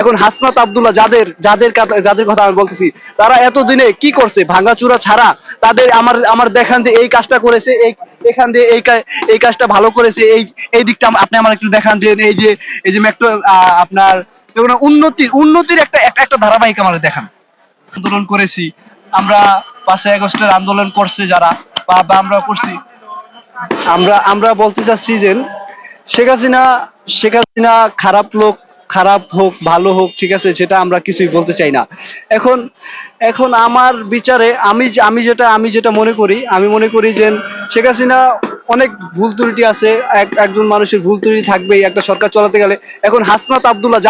এখন হাসনাত আব্দুল্লাহ যাদের কথা আমি বলতেছি, তারা এতদিনে কি করছে ভাঙাচুরা ছাড়া? তাদের আমার আমার দেখান যে এই কাজটা করেছে, এখান দিয়ে এই কাজটা ভালো করেছে, এই দিকটা আপনি আমার একটু দেখান যে এই যে মেট্রো আপনার যেগুলো উন্নতির একটা একটা ধারাবাহিক আমাদের দেখান। আন্দোলন করেছি আমরা, 5ই আগস্টের আন্দোলন করছে যারা, বা আমরা করছি, আমরা আমরা বলতে চাচ্ছি যে শেখ হাসিনা শেখ হাসিনা খারাপ লোক, খারাপ হোক ভালো হোক ঠিক আছে, সেটা আমরা কিছুই বলতে চাই না। এখন এখন আমার বিচারে আমি যেটা মনে করি যে শেখ হাসিনা অনেক ভুল ত্রুটি আছে। একজন মানুষের ভুল ত্রুটি থাকবেই একটা সরকার চালাতে গেলে। এখন হাসনাত আব্দুল্লাহ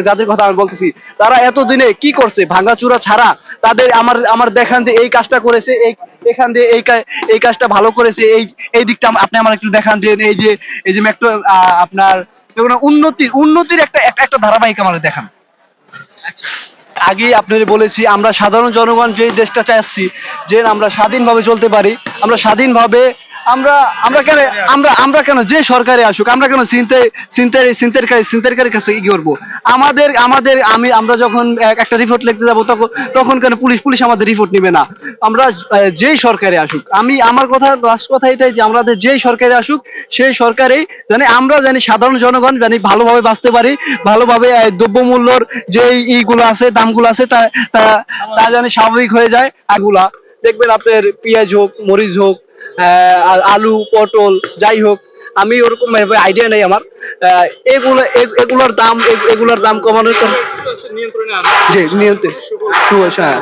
যাদের কথা আমি বলতেছি, তারা এতদিনে কি করছে ভাঙাচুরা ছাড়া? তাদের আমার দেখান যে এই কাজটা করেছে, এখান দিয়ে এই কাজটা ভালো করেছে, এই দিকটা আপনি আমার একটু দেখান যে এই যে মেট্রো আপনার যেগুলো উন্নতির একটা একটা ধারাবাহিক আমাদের দেখান। আগেই আপনাদের বলেছি, আমরা সাধারণ জনগণ যে দেশটা চাচ্ছি যে আমরা স্বাধীনভাবে চলতে পারি, আমরা স্বাধীনভাবে আমরা আমরা কেন আমরা কেন যে সরকারে আসুক, আমরা কেন ছিনতাইকারীর কাছে কি করবো? আমরা যখন একটা রিপোর্ট লিখতে যাবো, তখন কেন পুলিশ আমাদের রিপোর্ট নিবে না? আমরা যেই সরকারে আসুক, আমার কথা লাস্ট কথা এটাই যে আমাদের যেই সরকারে আসুক, সেই সরকারেই আমরা জানি সাধারণ জনগণ জানি ভালোভাবে বাঁচতে পারি, ভালোভাবে দ্রব্যমূল্যর যে ইগুলো আছে, দামগুলো আছে, তা তা তা জানি স্বাভাবিক হয়ে যায়। আগুলা দেখবেন আপনার পেঁয়াজ হোক, মরিচ হোক, আলু পটল যাই হোক, আমি ওরকম আইডিয়া নেই আমার। এগুলোর দাম কমানোর জি নিয়ন্ত্রণ। হ্যাঁ।